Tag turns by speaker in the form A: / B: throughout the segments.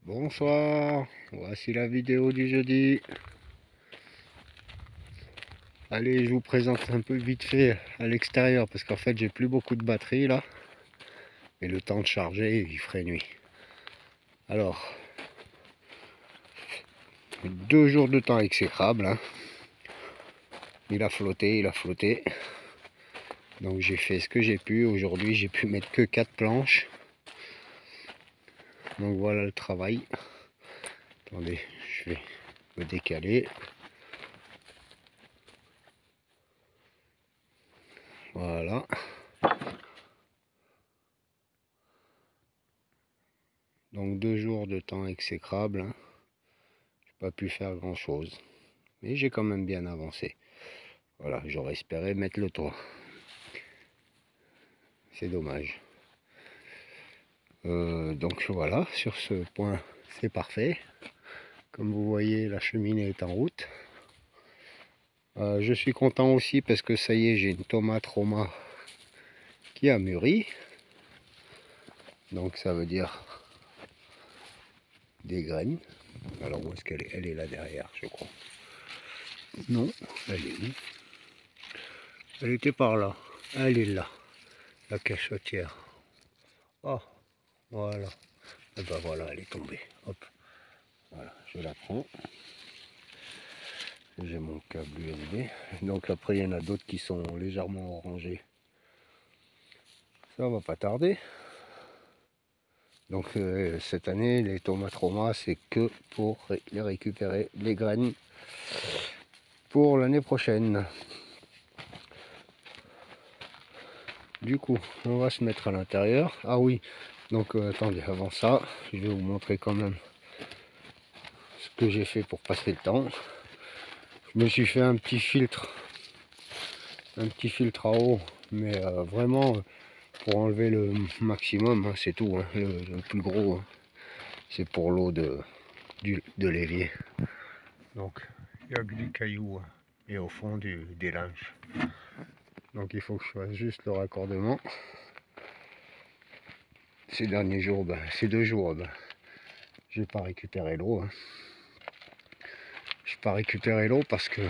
A: Bonsoir, voici la vidéo du jeudi. Allez, je vous présente un peu vite fait à l'extérieur parce qu'en fait j'ai plus beaucoup de batterie là. Et le temps de charger, il ferait nuit. Alors, 2 jours de temps exécrable. Hein. Il a flotté, il a flotté. Donc j'ai fait ce que j'ai pu. Aujourd'hui j'ai pu mettre que 4 planches. Donc voilà le travail. Attendez, je vais me décaler. Voilà. Donc 2 jours de temps exécrable. Hein. J'ai pas pu faire grand chose. Mais j'ai quand même bien avancé. Voilà, j'aurais espéré mettre le toit. C'est dommage. Donc voilà, sur ce point, c'est parfait. Comme vous voyez, la cheminée est en route. Je suis content aussi parce que ça y est, j'ai une tomate Roma qui a mûri. Donc ça veut dire des graines. Alors où est-ce qu'elle est? Elle est là derrière, je crois. Non, elle est où? Elle était par là. Elle est là, la cachotière. Oh, voilà. Et ben voilà, elle est tombée. Hop, voilà, je la prends. J'ai mon câble USB. Donc après, il y en a d'autres qui sont légèrement orangés. Ça va pas tarder. Donc cette année, les tomates Roma, c'est que pour les récupérer les graines pour l'année prochaine. Du coup, on va se mettre à l'intérieur. Ah oui, donc attendez, avant ça, je vais vous montrer quand même ce que j'ai fait pour passer le temps. Je me suis fait un petit filtre à eau, mais vraiment pour enlever le maximum, hein, c'est tout, hein, le plus gros, hein, c'est pour l'eau de l'évier. Donc il n'y a que du caillou hein, et au fond des linges. Donc il faut que je fasse juste le raccordement. Ces derniers jours, ces 2 jours, j'ai pas récupéré l'eau. Hein. J'ai pas récupéré l'eau parce que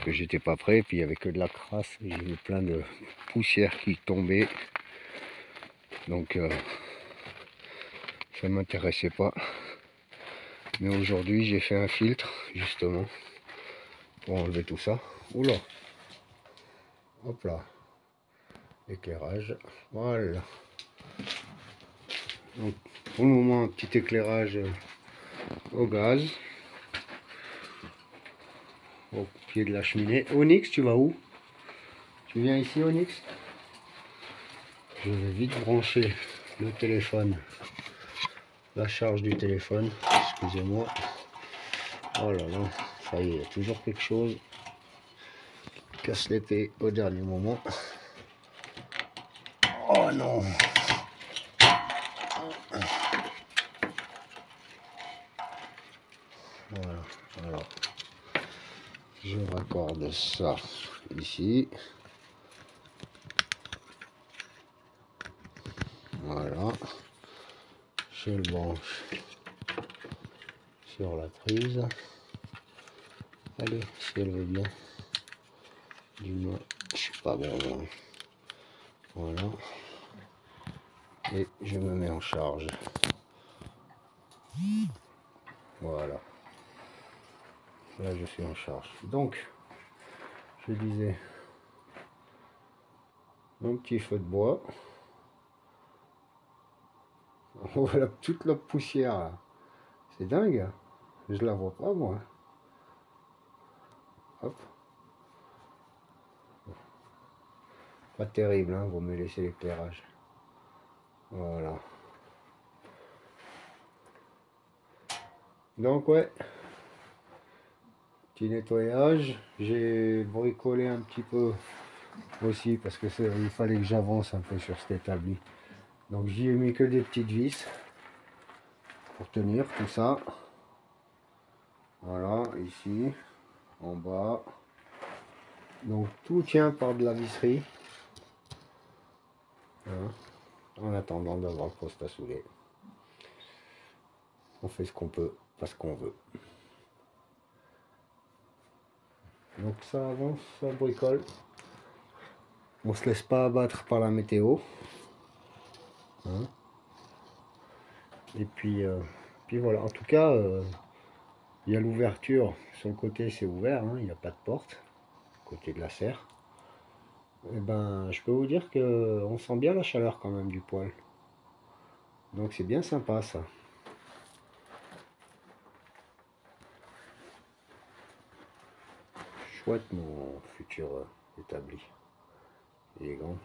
A: j'étais pas prêt, puis il y avait que de la crasse, et j'ai eu plein de poussière qui tombait. Donc ça m'intéressait pas. Mais aujourd'hui j'ai fait un filtre justement pour enlever tout ça. Oula, hop là, éclairage, voilà. Donc pour le moment un petit éclairage au gaz au pied de la cheminée. Onyx, tu vas où? Tu viens ici, Onyx? Je vais vite brancher le téléphone, la charge du téléphone, excusez-moi. Oh là là, ça y est, il y a toujours quelque chose qui casse l'épée au dernier moment. Oh non! Voilà, alors je raccorde ça ici. Voilà, je le branche sur la prise. Allez, si elle veut bien. Du moins, je suis pas bon. Hein. Voilà. Et je me mets en charge. Voilà. Là, je suis en charge. Donc, je disais, mon petit feu de bois. Voilà toute la poussière là. C'est dingue. Hein. Je la vois pas moi. Hop. Pas terrible, hein, vous me laissez l'éclairage. Voilà. Donc ouais, petit nettoyage. J'ai bricolé un petit peu aussi parce que il fallait que j'avance un peu sur cet établi. Donc j'y ai mis que des petites vis pour tenir tout ça. Voilà, ici, en bas. Donc tout tient par de la visserie. Hein, en attendant d'avoir le poste à souder. On fait ce qu'on peut, pas ce qu'on veut. Donc ça avance, ça bricole. On se laisse pas abattre par la météo. Hein. Et puis voilà, en tout cas, il y a l'ouverture. Sur le côté, c'est ouvert, hein, il n'y a pas de porte. Côté de la serre. Et ben, je peux vous dire que on sent bien la chaleur quand même du poêle. Donc c'est bien sympa ça. Chouette mon futur établi. Il est grand.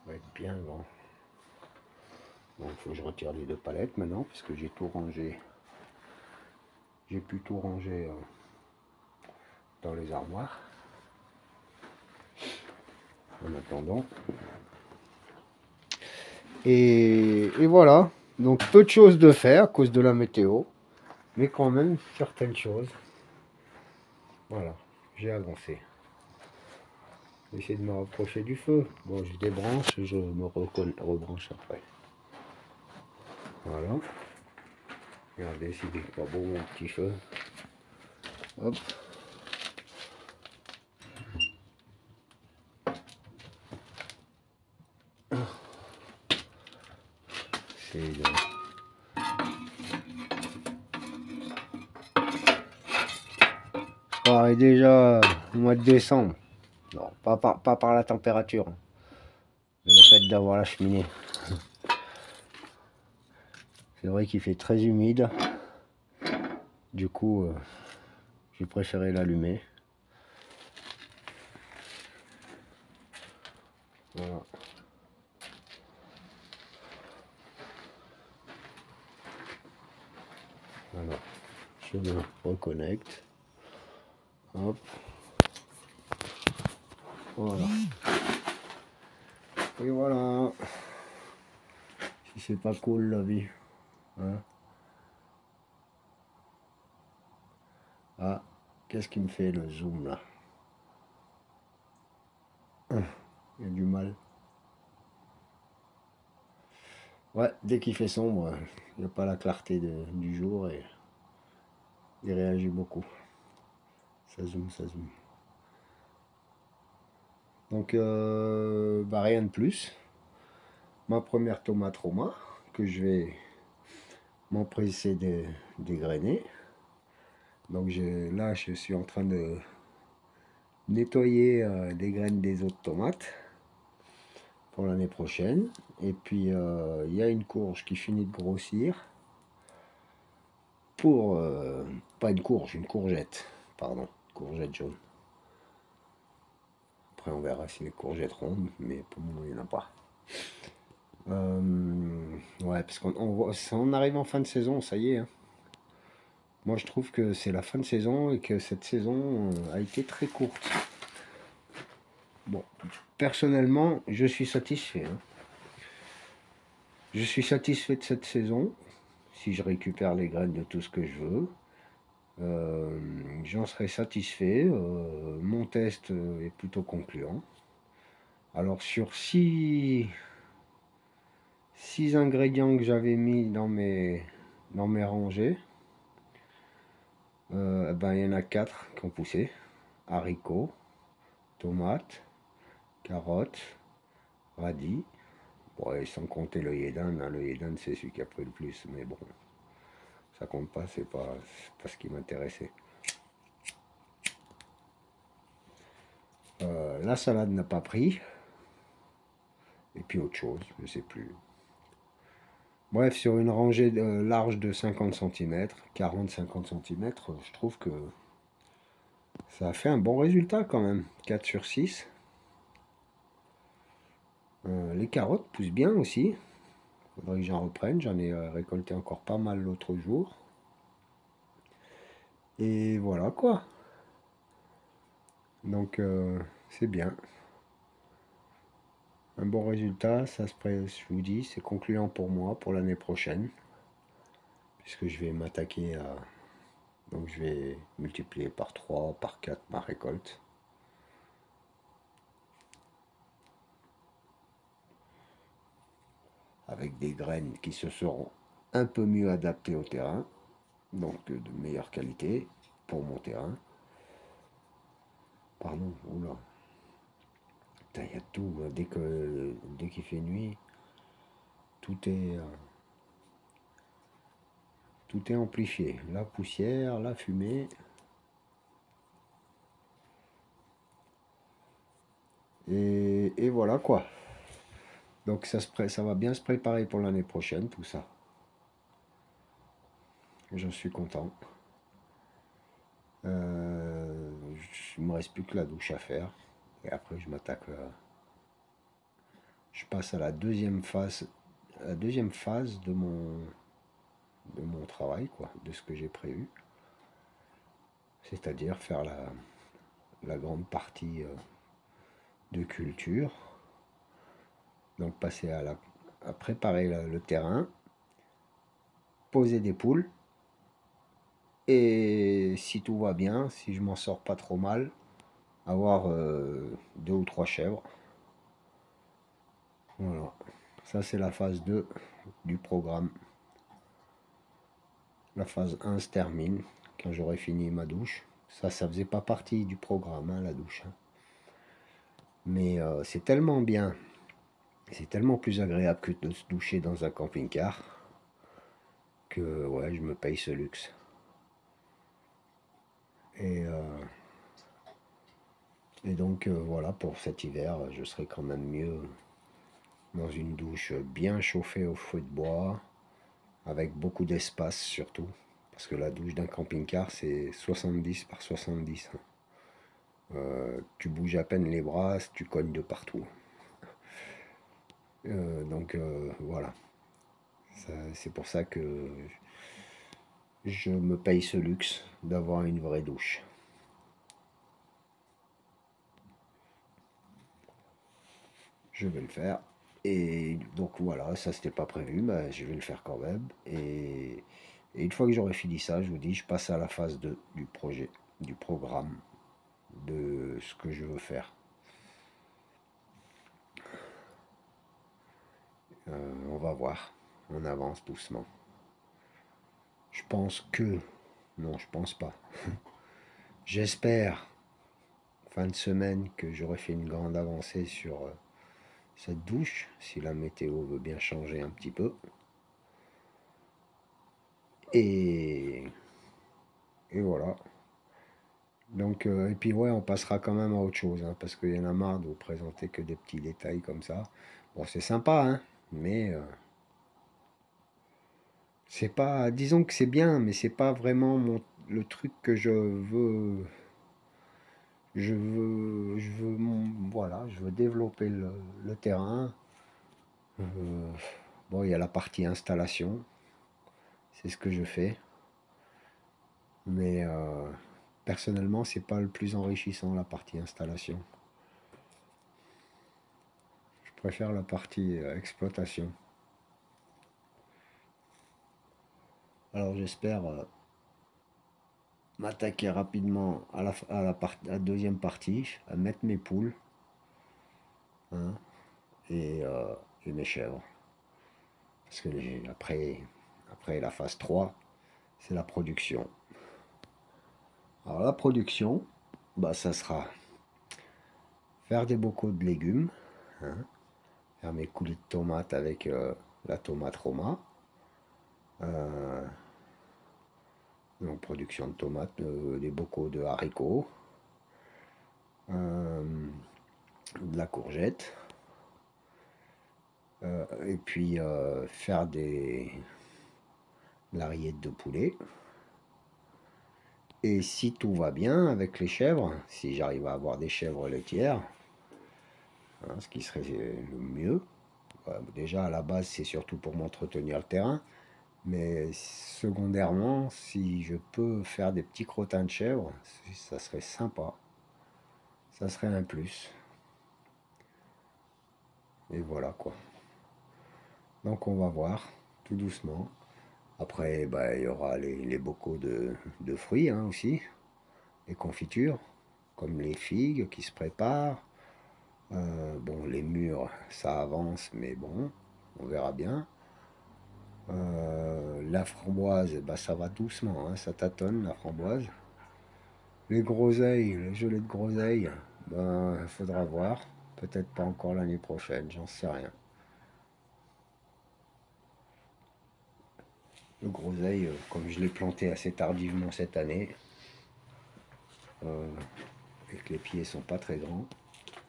A: Il va être bien grand. Bon, il faut que je retire les 2 palettes maintenant, parce que j'ai tout rangé. J'ai pu tout ranger dans les armoires. En attendant. Et voilà. Donc peu de choses de faire à cause de la météo. Mais quand même certaines choses. Voilà. J'ai avancé. Essayer de me rapprocher du feu. Bon, je débranche, je me rebranche après. Voilà. Regardez s'il n'est pas beau mon petit feu. Hop. C'est pareil déjà au mois de décembre. Non, pas par la température, hein, mais le fait d'avoir la cheminée. C'est vrai qu'il fait très humide. Du coup, j'ai préféré l'allumer. Voilà. Voilà. Je me reconnecte. Hop. Voilà. Et voilà. Si c'est pas cool la vie. Hein. Ah, qu'est-ce qui me fait le zoom là? Il y a du mal. Ouais, dès qu'il fait sombre, il n'y a pas la clarté du jour et il réagit beaucoup. Ça zoome, ça zoome. Donc, bah, rien de plus. Ma première tomate Roma que je vais m'empresser de dégrainer. Donc là, je suis en train de nettoyer les graines des autres tomates pour l'année prochaine. Et puis, il y a une courge qui finit de grossir. Pour, pas une courge, une courgette. Pardon, courgette jaune. Après, on verra si les courgettes rondes, mais pour le moment, il n'y en a pas. Ouais, parce qu'on arrive en fin de saison, ça y est. Hein. Moi, je trouve que c'est la fin de saison et que cette saison a été très courte. Bon, personnellement, je suis satisfait. Hein. Je suis satisfait de cette saison. Si je récupère les graines de tout ce que je veux, j'en serai satisfait. Mon test est plutôt concluant. Alors, sur 6 ingrédients que j'avais mis dans mes rangées, ben, il y en a 4 qui ont poussé. Haricots, tomates, carottes, radis. Bon, et sans compter le Yedan, hein. Le Yedan, c'est celui qui a pris le plus, mais bon, ça compte pas, c'est pas ce qui m'intéressait. La salade n'a pas pris. Et puis autre chose, je sais plus. Bref, sur une rangée large de 50 cm, 40-50 cm, je trouve que ça a fait un bon résultat quand même. 4 sur 6. Les carottes poussent bien aussi. Faudrait que j'en reprenne. J'en ai récolté encore pas mal l'autre jour. Et voilà quoi. Donc c'est bien. Un bon résultat, ça je vous dis, c'est concluant pour moi pour l'année prochaine. Puisque je vais m'attaquer à... Donc je vais multiplier par 3, par 4 ma récolte. avec des graines qui se seront un peu mieux adaptées au terrain, donc de meilleure qualité pour mon terrain. Pardon, oula. Il y a tout, hein. Dès qu'il fait nuit, tout tout est amplifié. La poussière, la fumée. Et voilà quoi. Donc ça va bien se préparer pour l'année prochaine, tout ça. J'en suis content. Il me reste plus que la douche à faire. Et après, je passe à la deuxième phase de mon travail, quoi, de ce que j'ai prévu. C'est-à-dire faire la grande partie de culture. Donc passer à préparer le terrain, poser des poules. Et si tout va bien, si je m'en sors pas trop mal, avoir 2 ou 3 chèvres. Voilà. Ça c'est la phase 2 du programme. La phase 1 se termine quand j'aurai fini ma douche. Ça faisait pas partie du programme, hein, la douche. Hein. Mais c'est tellement bien, c'est tellement plus agréable que de se doucher dans un camping-car que ouais, je me paye ce luxe. Et, euh, et donc voilà, pour cet hiver, je serai quand même mieux dans une douche bien chauffée au feu de bois, avec beaucoup d'espace surtout. Parce que la douche d'un camping-car, c'est 70 par 70. Hein. Tu bouges à peine les bras, tu cognes de partout. Donc voilà. C'est pour ça que je me paye ce luxe d'avoir une vraie douche. Je vais le faire. Et donc voilà, ça c'était pas prévu, mais je vais le faire quand même. Et une fois que j'aurai fini ça, je vous dis, je passe à la phase 2 du projet, du programme, de ce que je veux faire. On va voir. On avance doucement. Je pense que... Non, je pense pas. J'espère, fin de semaine, que j'aurai fait une grande avancée sur cette douche, si la météo veut bien changer un petit peu. Et, et voilà. Donc, et puis ouais, on passera quand même à autre chose, hein, parce qu'il y en a marre de vous présenter que des petits détails comme ça. Bon, c'est sympa, hein, mais c'est pas, disons que c'est bien, mais c'est pas vraiment le truc que je veux. Voilà, je veux développer le terrain. Euh, bon, il y a la partie installation, c'est ce que je fais, mais personnellement, c'est pas le plus enrichissant la partie installation. Je préfère la partie exploitation. Alors j'espère m'attaquer rapidement à la deuxième partie, à mettre mes poules, hein, et mes chèvres. Parce que après la phase 3, c'est la production. Alors la production, bah, ça sera faire des bocaux de légumes, hein, faire mes coulis de tomates avec la tomate Roma. Donc production de tomates, des bocaux de haricots, de la courgette. Et puis faire de la rillette de poulet. Et si tout va bien avec les chèvres, si j'arrive à avoir des chèvres laitières, hein, ce qui serait le mieux. Déjà à la base c'est surtout pour m'entretenir le terrain, mais secondairement si je peux faire des petits crottins de chèvre, ça serait sympa. Ça serait un plus. Et voilà quoi. Donc on va voir tout doucement. Après bah, il y aura les bocaux de fruits, hein, aussi, les confitures, comme les figues qui se préparent. Bon, les mûres, ça avance, mais bon. on verra bien. La framboise, bah, ça va doucement, hein, ça tâtonne la framboise. Les groseilles, le gelée de groseille, ben, il faudra voir. Peut-être pas encore l'année prochaine, j'en sais rien. Le groseille, comme je l'ai planté assez tardivement cette année, et que les pieds sont pas très grands,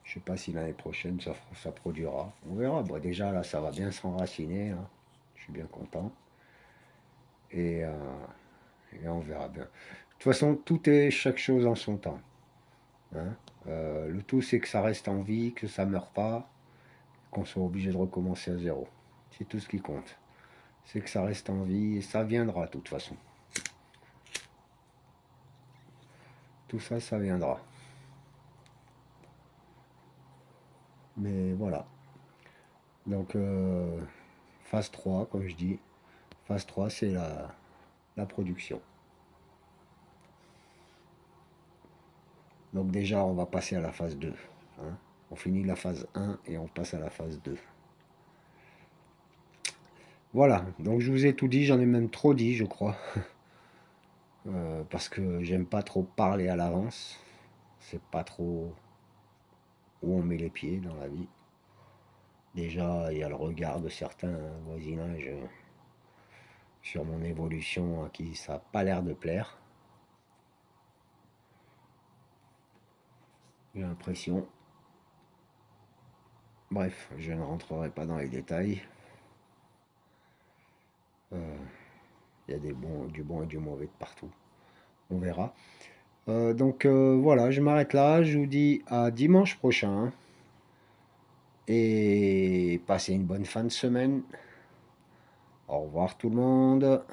A: je sais pas si l'année prochaine ça produira. On verra. Bon, déjà là, ça va bien s'enraciner, hein. Je suis bien content. Et, euh, et on verra bien. De toute façon, tout est chaque chose en son temps, hein. Le tout, c'est que ça reste en vie, que ça ne meure pas, qu'on soit obligé de recommencer à zéro. C'est tout ce qui compte. C'est que ça reste en vie et ça viendra de toute façon. Tout ça, ça viendra. Mais voilà. Donc, phase 3, comme je dis. Phase 3, c'est la production. Donc déjà, on va passer à la phase 2, hein. On finit la phase 1 et on passe à la phase 2. Voilà, donc je vous ai tout dit, j'en ai même trop dit, je crois. Parce que j'aime pas trop parler à l'avance. C'est pas trop où on met les pieds dans la vie. Déjà, il y a le regard de certains voisinages sur mon évolution à qui ça n'a pas l'air de plaire. J'ai l'impression. Bref, je ne rentrerai pas dans les détails. Il y a du bon et du mauvais de partout. On verra. Donc voilà, je m'arrête là. Je vous dis à dimanche prochain. Et passez une bonne fin de semaine. Au revoir tout le monde.